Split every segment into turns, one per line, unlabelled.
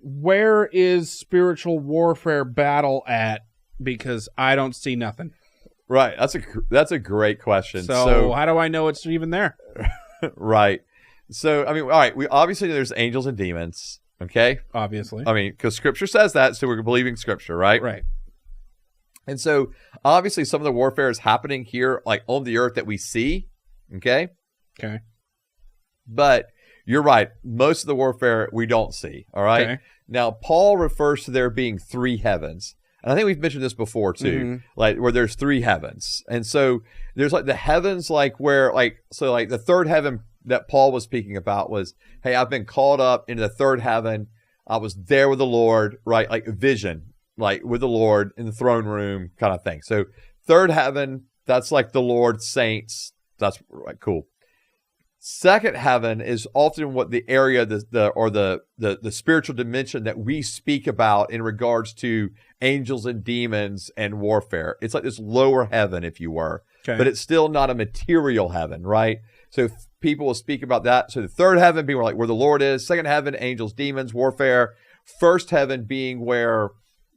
where is spiritual warfare battle at? Because I don't see nothing.
Right. That's a great question.
So how do I know it's even there?
Right. So, I mean, all right. We obviously there's angels and demons. Okay.
Obviously.
I mean, because Scripture says that, so we're believing Scripture, right?
Right.
And so, obviously, some of the warfare is happening here, like on the earth that we see. Okay.
Okay.
But you're right. Most of the warfare we don't see. All right.
Okay.
Now, Paul refers to there being three heavens. And I think we've mentioned this before too, like where there's three heavens. And so there's like the heavens, like where, like, so like the third heaven that Paul was speaking about was, hey, I've been called up into the third heaven. I was there with the Lord, right? Like a vision, like with the Lord in the throne room kind of thing. So third heaven, that's like the Lord's saints. That's right, cool. Second heaven is often what the area, the spiritual dimension that we speak about in regards to angels and demons and warfare. It's like this lower heaven, if you were, but it's still not a material heaven, right? So people will speak about that. So the third heaven being like where the Lord is. Second heaven, angels, demons, warfare. First heaven being where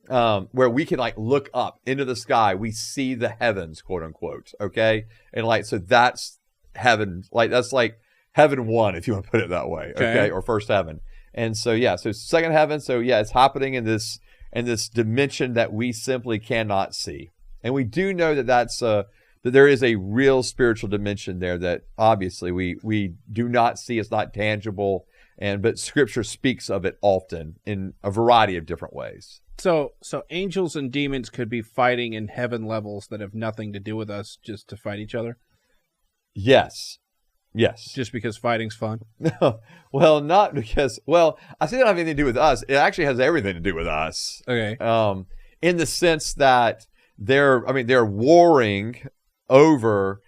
we can like look up into the sky. We see the heavens, quote unquote. Okay, and like so that's heaven, like that's like heaven one, if you want to put it that way, okay? Or first heaven. And so so second heaven, so it's happening in this dimension that we simply cannot see. And we do know that that there is a real spiritual dimension there that obviously we do not see. It's not tangible, but Scripture speaks of it often in a variety of different ways.
So angels and demons could be fighting in heaven levels that have nothing to do with us, just to fight each other?
Yes.
Just because fighting's fun?
Well, not because... Well, I say that doesn't have anything to do with us. It actually has everything to do with us.
Okay.
In the sense that they're warring over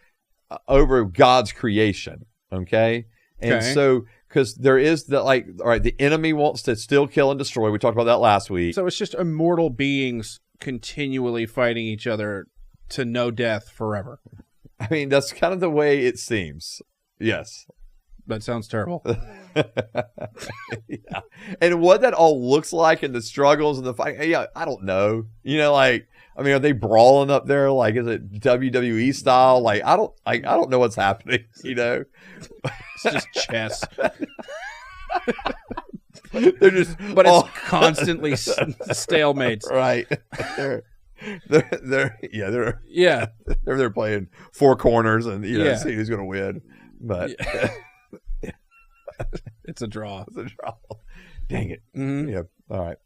God's creation. Okay? And so... Because there is the enemy wants to still kill and destroy. We talked about that last week.
So it's just immortal beings continually fighting each other to no death forever.
I mean, that's kind of the way it seems. Yes.
That sounds terrible.
Yeah. And what that all looks like in the struggles and the fight, I don't know. Are they brawling up there? Like, is it WWE style? Like, I don't know what's happening,
It's just chess.
They're just...
But it's constantly stalemates.
Right. They're playing four corners and see who's going to win. But
it's a draw.
Dang it.
Mm-hmm.
Yeah. All right.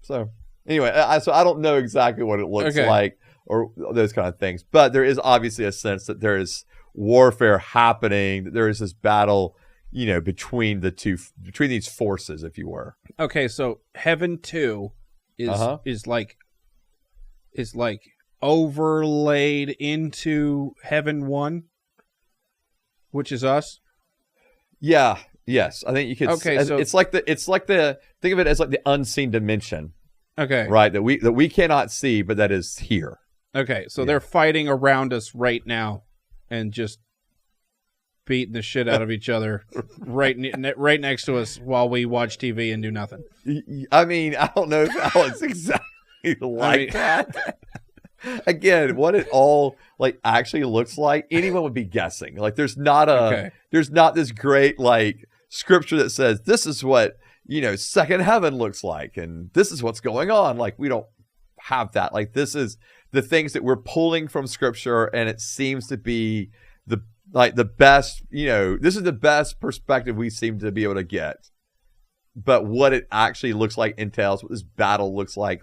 So anyway, I don't know exactly what it looks like or those kind of things, but there is obviously a sense that there is warfare happening. That there is this battle, between these forces, if you were.
Okay, so Heaven 2 is like overlaid into Heaven 1, which is us.
Yeah. Yes, I think you could.
Okay, so
it's like the think of it as like the unseen dimension.
Okay.
Right, that we cannot see, but that is here.
Okay, so they're fighting around us right now, and just beating the shit out of each other right next to us while we watch TV and do nothing.
I mean, I don't know if Alex exactly that. Again, what it all like actually looks like, anyone would be guessing. Like, there's not this great like scripture that says this is what second heaven looks like, and this is what's going on. Like, we don't have that. Like, this is the things that we're pulling from Scripture, and it seems to be the best. This is the best perspective we seem to be able to get. But what it actually looks like entails, what this battle looks like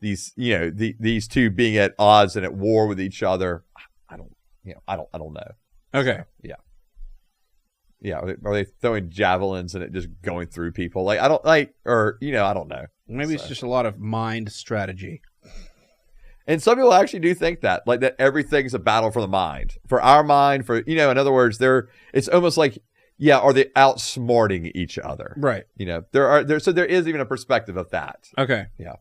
these these two being at odds and at war with each other. I don't know.
Okay.
So, yeah. Are they throwing javelins and it just going through people? Like, I don't know.
Maybe it's just a lot of mind strategy.
And some people actually do think that, like, that everything's a battle for the mind, for our mind, in other words, it's almost like, are they outsmarting each other?
Right.
So there is even a perspective of that.
Okay.
Yeah.